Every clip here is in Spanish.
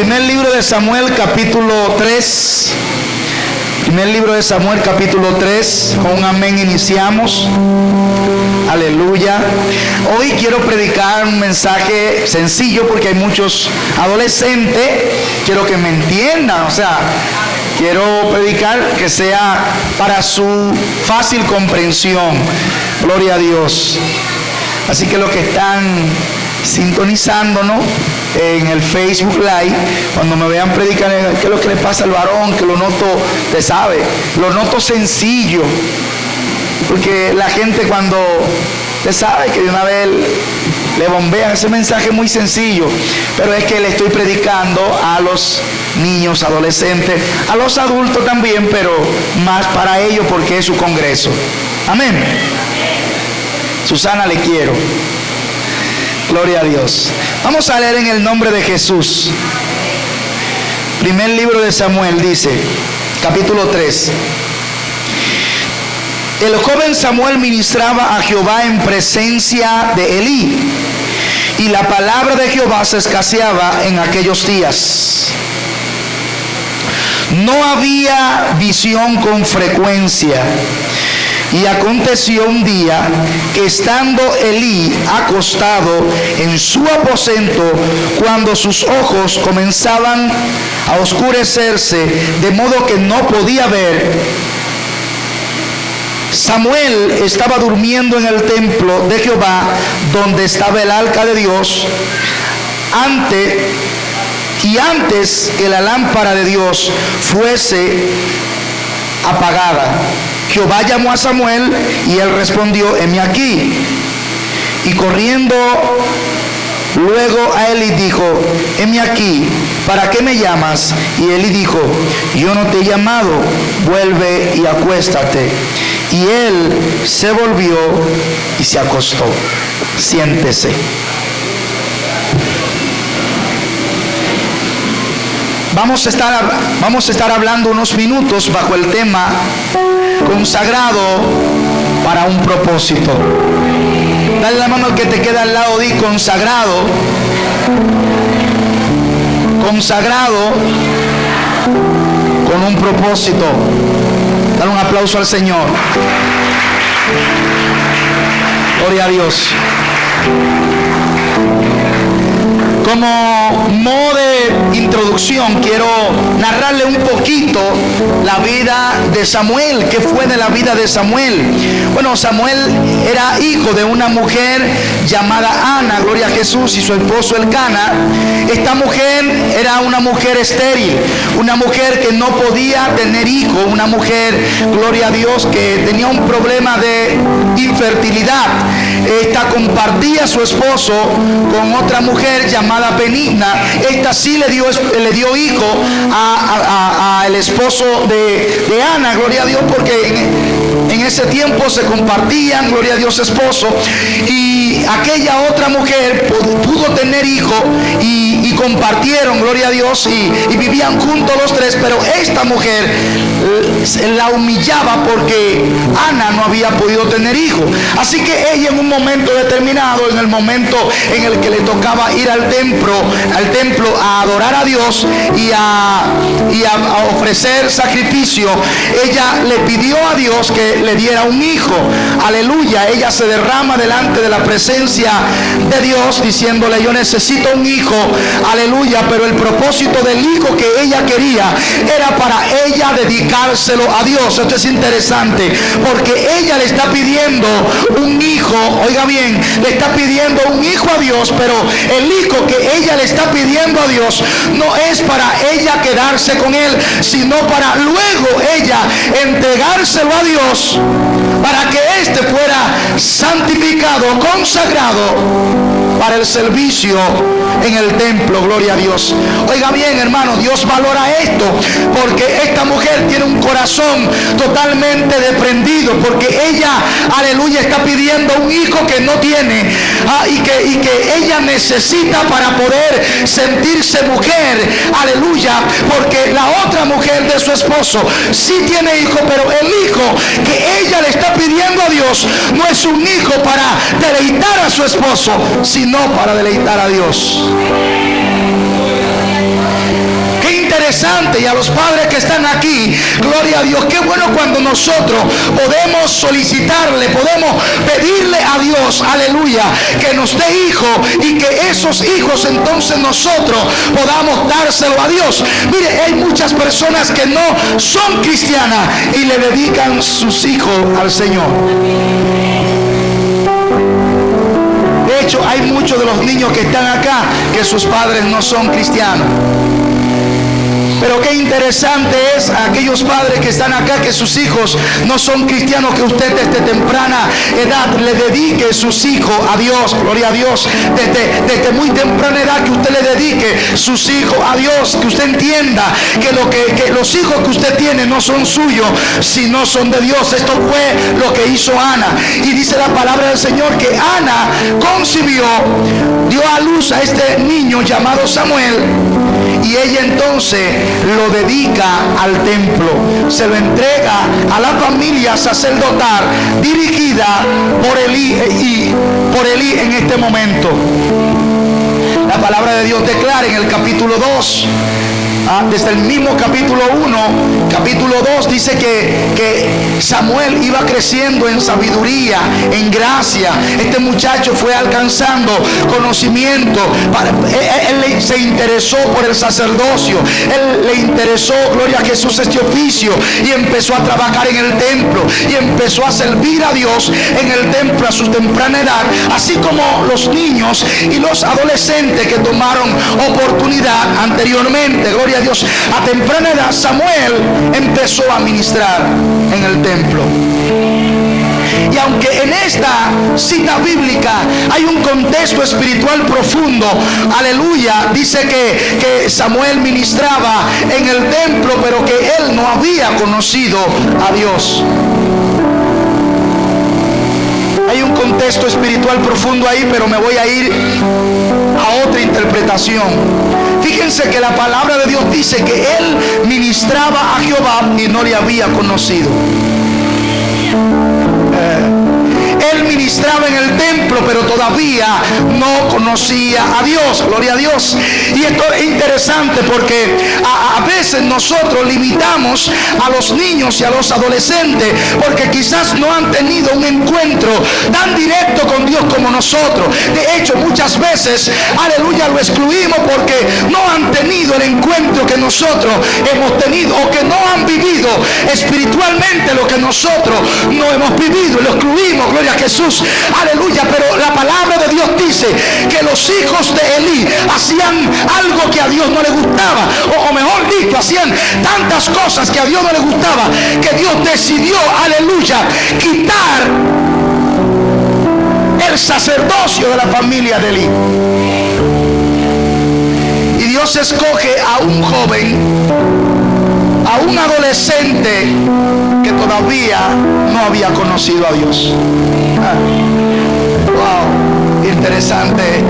Primer libro de Samuel, capítulo 3. Primer libro de Samuel, capítulo 3. Con un amén iniciamos. Aleluya. Hoy quiero predicar un mensaje sencillo porque hay muchos adolescentes. Quiero que me entiendan. O sea, quiero predicar que sea para su fácil comprensión. Gloria a Dios. Así que los que están sintonizándonos en el Facebook Live, cuando me vean predicar, ¿qué es lo que le pasa al varón? Que lo noto, te sabe, lo noto sencillo, porque la gente cuando te sabe que de una vez le bombean ese mensaje muy sencillo, pero es que le estoy predicando a los niños, adolescentes, a los adultos también, pero más para ellos porque es su congreso. Amén. Susana, le quiero. Gloria a Dios. Vamos a leer en el nombre de Jesús. Primer libro de Samuel dice, capítulo 3. El joven Samuel ministraba a Jehová en presencia de Elí, y la palabra de Jehová se escaseaba en aquellos días. No había visión con frecuencia. Y aconteció un día que estando Elí acostado en su aposento, cuando sus ojos comenzaban a oscurecerse, de modo que no podía ver, Samuel estaba durmiendo en el templo de Jehová, donde estaba el arca de Dios, antes que la lámpara de Dios fuese apagada. Jehová llamó a Samuel y él respondió, heme aquí. Y corriendo luego a Elí dijo, heme aquí, ¿para qué me llamas? Y Elí dijo, yo no te he llamado, vuelve y acuéstate. Y él se volvió y se acostó. Siéntese. Vamos a estar hablando unos minutos bajo el tema consagrado para un propósito. Dale la mano al que te queda al lado, di consagrado. Consagrado con un propósito. Dale un aplauso al Señor. Gloria a Dios. Como modo de introducción, quiero narrarle un poquito la vida de Samuel. ¿Qué fue de la vida de Samuel? Bueno, Samuel era hijo de una mujer llamada Ana, gloria a Jesús, y su esposo Elcana. Esta mujer era una mujer estéril, una mujer que no podía tener hijo, una mujer, gloria a Dios, que tenía un problema de infertilidad. Esta compartía a su esposo con otra mujer llamada Penina. Esta sí le dio hijo al esposo de Ana, gloria a Dios, porque en ese tiempo se compartían, gloria a Dios, esposo, y aquella otra mujer pudo tener hijo y compartieron, gloria a Dios, y vivían juntos los tres, pero esta mujer la humillaba porque Ana no había podido tener hijo. Así que ella, en un momento determinado, en el momento en el que le tocaba ir al templo a adorar a Dios y a ofrecer sacrificio, ella le pidió a Dios que le diera un hijo. Aleluya. Ella se derrama delante de la presencia de Dios diciéndole, yo necesito un hijo. Aleluya. Pero el propósito del hijo que ella quería era para ella dedicárselo a Dios. Esto es interesante porque ella le está pidiendo un hijo. Oiga bien, le está pidiendo un hijo a Dios, pero el hijo que ella le está pidiendo a Dios no es para ella quedarse con él, sino para luego ella entregárselo a Dios para que éste fuera santificado, consagrado para el servicio en el templo. Gloria a Dios. Oiga bien, hermano, Dios valora esto porque esta mujer tiene un corazón totalmente desprendido, porque ella, aleluya, está pidiendo un hijo que no tiene, y que ella necesita para poder sentirse mujer. Aleluya. Porque la otra mujer de su esposo sí tiene hijo, pero el hijo que ella le está pidiendo a Dios no es un hijo para deleitar a su esposo, sino para deleitar a Dios. interesante, y a los padres que están aquí, gloria a Dios, qué bueno cuando nosotros podemos solicitarle, podemos pedirle a Dios, aleluya, que nos dé hijos, y que esos hijos entonces nosotros podamos dárselo a Dios. Mire, hay muchas personas que no son cristianas y le dedican sus hijos al Señor. De hecho, hay muchos de los niños que están acá que sus padres no son cristianos. Pero qué interesante es a aquellos padres que están acá, que sus hijos no son cristianos, que usted desde temprana edad le dedique sus hijos a Dios, gloria a Dios, desde muy temprana edad que usted le dedique sus hijos a Dios, que usted entienda que los hijos que usted tiene no son suyos, sino son de Dios. Esto fue lo que hizo Ana, y dice la palabra del Señor que Ana concibió, dio a luz a este niño llamado Samuel, y ella entonces lo dedica al templo, se lo entrega a la familia sacerdotal dirigida por Elí en este momento. La palabra de Dios declara en el capítulo 2, desde el mismo capítulo 1, capítulo 2, dice que Samuel iba creciendo en sabiduría, en gracia. Este muchacho fue alcanzando conocimiento. Él se interesó por el sacerdocio, él le interesó, gloria a Jesús, este oficio, y empezó a trabajar en el templo, y empezó a servir a Dios en el templo a su temprana edad, así como los niños y los adolescentes que tomaron oportunidad anteriormente, gloria a Dios. A temprana edad Samuel empezó a ministrar en el templo. Y aunque en esta cita bíblica hay un contexto espiritual profundo, aleluya, dice que Samuel ministraba en el templo, pero que él no había conocido a Dios. Hay un contexto espiritual profundo ahí, pero me voy a ir a otra interpretación. Fíjense que la palabra de Dios dice que él ministraba a Jehová y no le había conocido. Él ministraba en el templo, pero todavía no conocía a Dios, gloria a Dios. Y esto es interesante porque a veces nosotros limitamos a los niños y a los adolescentes porque quizás no han tenido un encuentro tan directo con Dios como nosotros. De hecho, muchas veces, aleluya, lo excluimos porque no han tenido el encuentro que nosotros hemos tenido, o que no han vivido espiritualmente lo que nosotros no hemos vivido, y lo excluimos, gloria a Jesús, aleluya. Pero la palabra de Dios dice que los hijos de Elí hacían algo que a Dios no le gustaba, o mejor dicho, hacían tantas cosas que a Dios no le gustaba, que Dios decidió, aleluya, quitar el sacerdocio de la familia de Elí. Y Dios escoge a un joven, a un adolescente que todavía no había conocido a Dios. Wow, interesante.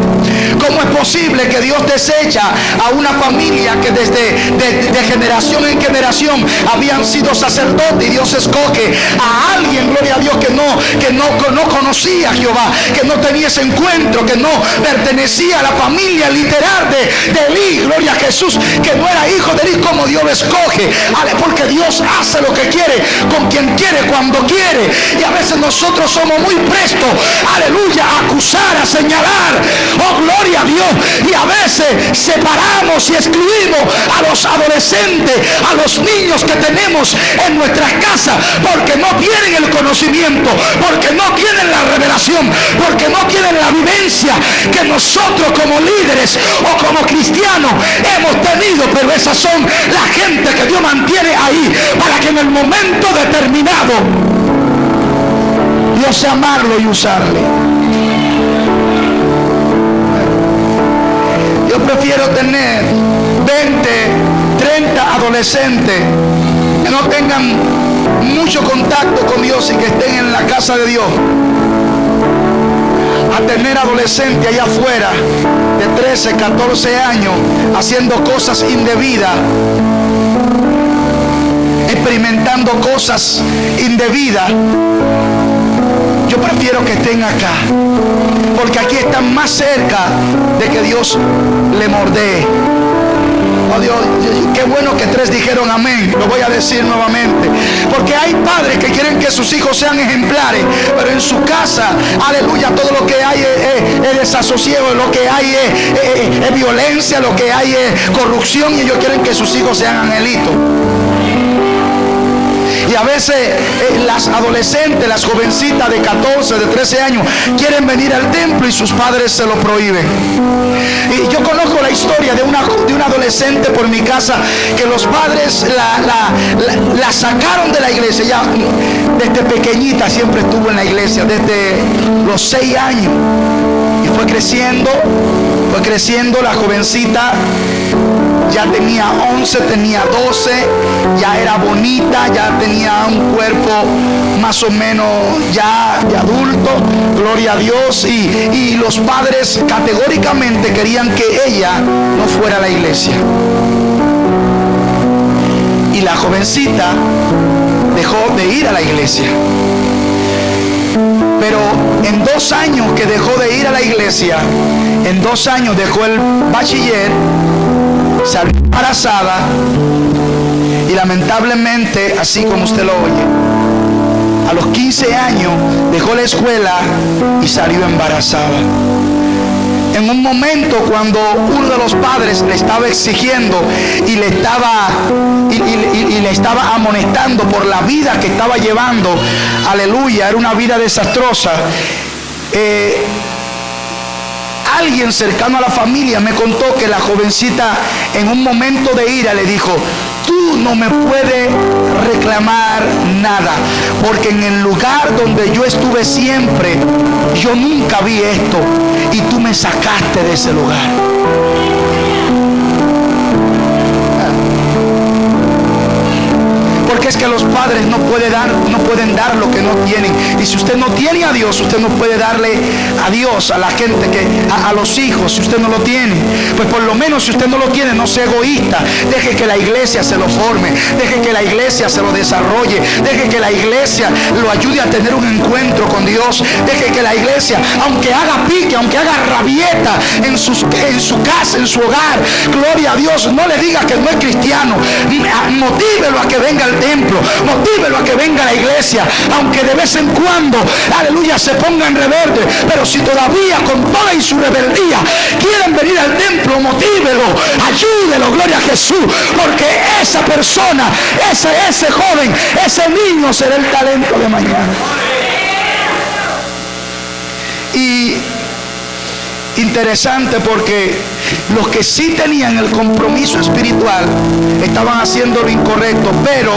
¿Cómo es posible que Dios desecha a una familia que desde generación en generación habían sido sacerdotes, y Dios escoge a alguien, gloria a Dios, que no conocía a Jehová, que no tenía ese encuentro, que no pertenecía a la familia literal de Elí, gloria a Jesús, que no era hijo de Elí? Como Dios lo escoge, porque Dios hace lo que quiere, con quien quiere, cuando quiere. Y a veces nosotros somos muy prestos, aleluya, a acusar, a señalar, oh gloria a Dios, y a veces separamos y excluimos a los adolescentes, a los niños que tenemos en nuestras casas, porque no tienen el conocimiento, porque no tienen la revelación, porque no tienen la vivencia que nosotros como líderes o como cristianos hemos tenido. Pero esas son la gente que Dios mantiene ahí para que en el momento determinado Dios llamarlo y usarle. Yo prefiero tener 20, 30 adolescentes que no tengan mucho contacto con Dios y que estén en la casa de Dios, a tener adolescentes allá afuera de 13, 14 años haciendo cosas indebidas, experimentando cosas indebidas. Yo prefiero que estén acá, porque aquí están más cerca de que Dios le mordee. Oh Dios, qué bueno que 3 dijeron amén. Lo voy a decir nuevamente. Porque hay padres que quieren que sus hijos sean ejemplares, pero en su casa, aleluya, todo lo que hay es desasosiego, lo que hay es violencia, lo que hay es corrupción, y ellos quieren que sus hijos sean angelitos. Y a veces las adolescentes, las jovencitas de 14, de 13 años quieren venir al templo y sus padres se lo prohíben. Y yo conozco la historia de una adolescente por mi casa, que los padres la sacaron de la iglesia. Ya desde pequeñita siempre estuvo en la iglesia, desde los 6 años. Y fue creciendo la jovencita. Ya tenía 11, tenía 12, ya era bonita, ya tenía un cuerpo más o menos ya de adulto, gloria a Dios, y los padres categóricamente querían que ella no fuera a la iglesia. Y la jovencita dejó de ir a la iglesia. Pero en 2 años que dejó de ir a la iglesia, en 2 años dejó el bachiller, salió embarazada, y lamentablemente, así como usted lo oye, a los 15 años dejó la escuela y salió embarazada. En un momento cuando uno de los padres le estaba exigiendo y le estaba amonestando por la vida que estaba llevando, aleluya, era una vida desastrosa. Alguien cercano a la familia me contó que la jovencita, en un momento de ira, le dijo: tú no me puedes reclamar nada, porque en el lugar donde yo estuve siempre, yo nunca vi esto, y tú me sacaste de ese lugar. Porque es que los padres no pueden dar lo que no tienen. Y si usted no tiene a Dios, usted no puede darle a Dios, a la gente, a los hijos, si usted no lo tiene. Pues por lo menos si usted no lo tiene, no sea egoísta. Deje que la iglesia se lo forme, deje que la iglesia se lo desarrolle, deje que la iglesia lo ayude a tener un encuentro con Dios. Deje que la iglesia, aunque haga pique, aunque haga rabieta en su casa, en su hogar, gloria a Dios, no le diga que no es cristiano. Motívelo a que venga al templo, motívelo a que venga a la iglesia, aunque de vez en cuando, aleluya, se pongan rebeldes. Pero si todavía con toda y su rebeldía quieren venir al templo, motívelo, ayúdelo, gloria a Jesús, porque esa persona, ese joven, ese niño será el talento de mañana. Y interesante, porque los que sí tenían el compromiso espiritual estaban haciendo lo incorrecto, pero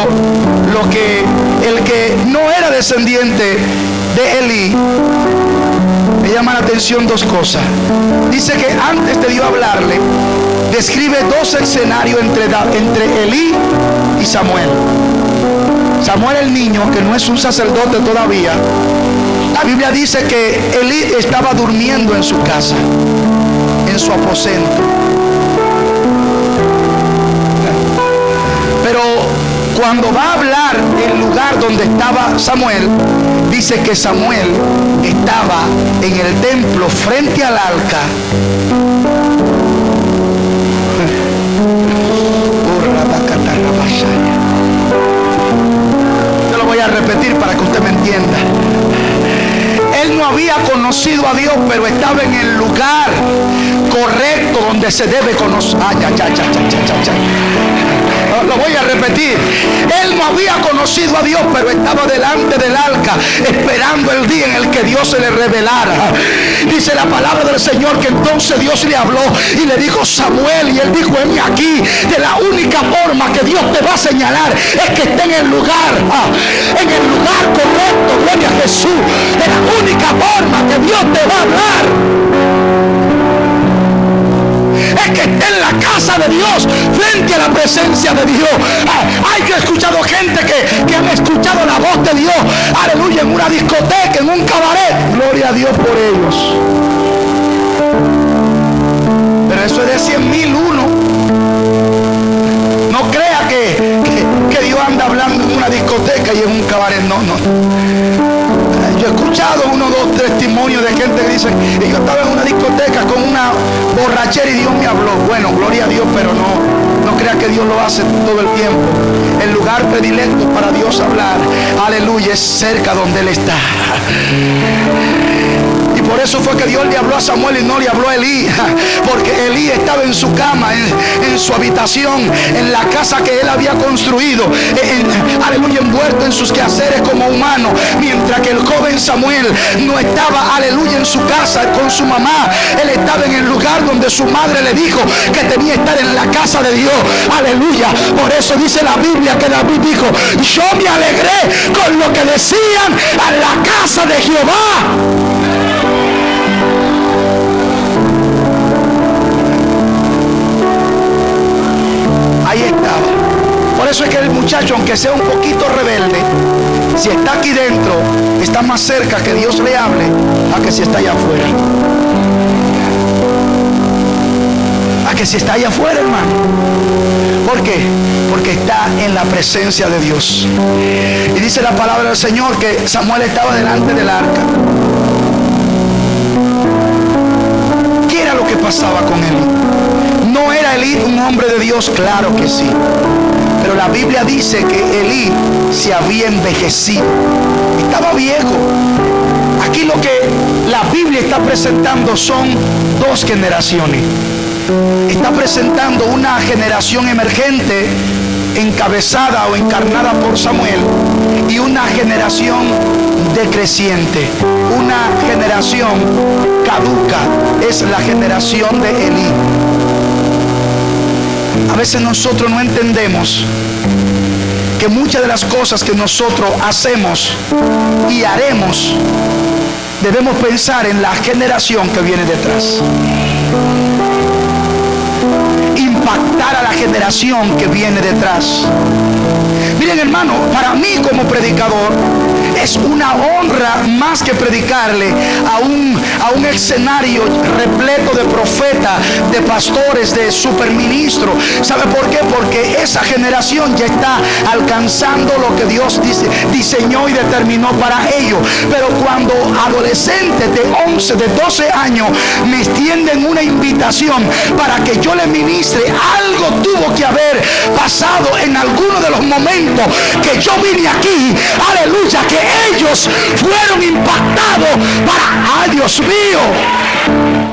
el que no era descendiente de Elí, me llama la atención 2 cosas. Dice que antes de Dios hablarle, describe 2 escenarios entre Elí y Samuel. Samuel, el niño, que no es un sacerdote todavía, la Biblia dice que Elí estaba durmiendo en su casa, en su aposento. Pero cuando va a hablar del lugar donde estaba Samuel, dice que Samuel estaba en el templo frente al arca. Yo lo voy a repetir para que usted me entienda. Él no había conocido a Dios, pero estaba en el lugar correcto donde se debe conocer. Lo voy a repetir. Él no había conocido a Dios, pero estaba delante del arca, esperando el día en el que Dios se le revelara. Dice la palabra del Señor que entonces Dios le habló y le dijo: Samuel, y él dijo: heme aquí. De la única forma que Dios te va a señalar es que esté en el lugar correcto, gloria a Jesús. De la única forma que Dios te va a hablar es que esté en la casa de Dios, frente a la presencia de Dios. Yo he escuchado gente que han escuchado la voz de Dios, aleluya, en una discoteca, en un cabaret, gloria a Dios por ellos. Pero eso es de 100.001. No crea que Dios anda hablando en una discoteca y en un cabaret, no. Yo he escuchado 1, 2 testimonios de gente que dice: y yo estaba en una discoteca con una borrachera y Dios me habló. Bueno, gloria a Dios, pero no crea que Dios lo hace todo el tiempo. El lugar predilecto para Dios hablar, aleluya, es cerca donde Él está. Y por eso fue que Dios le habló a Samuel y no le habló a Elí, porque Elí estaba en su cama, en su habitación, en la casa que él había construido, aleluya, envuelto en sus quehaceres como humano, mientras que el joven Samuel no estaba, aleluya, en su casa con su mamá. Él estaba en el lugar donde su madre le dijo que tenía que estar, en la casa de Dios, aleluya. Por eso dice la Biblia que David dijo: yo me alegré con lo que decían a la casa de Jehová. Ahí estaba. Por eso es que el muchacho, aunque sea un poquito rebelde, si está aquí dentro, está más cerca que Dios le hable a que si está allá afuera. A que si está allá afuera, hermano. ¿Por qué? Porque está en la presencia de Dios. Y dice la palabra del Señor que Samuel estaba delante del arca. ¿Qué era lo que pasaba con Elí? ¿No era Elí un hombre de Dios? Claro que sí. Pero la Biblia dice que Elí se había envejecido. Estaba viejo. Aquí lo que la Biblia está presentando son dos generaciones. Está presentando una generación emergente, encabezada o encarnada por Samuel, y una generación decreciente, una generación caduca. Es la generación de Elí. A veces nosotros no entendemos que muchas de las cosas que nosotros hacemos y haremos, debemos pensar en la generación que viene detrás. Impactar a la generación que viene detrás. Miren, hermano, para mí como predicador es una honra más que predicarle a un escenario repleto de profetas, de pastores, de superministros. ¿Sabe por qué? Porque esa generación ya está alcanzando lo que Dios diseñó y determinó para ellos. Pero cuando adolescentes de 11, de 12 años me extienden una invitación para que yo le ministre, algo tuvo que haber pasado en alguno de los momentos que yo vine aquí, aleluya, que ellos fueron impactados para, ¡ay, Dios mío!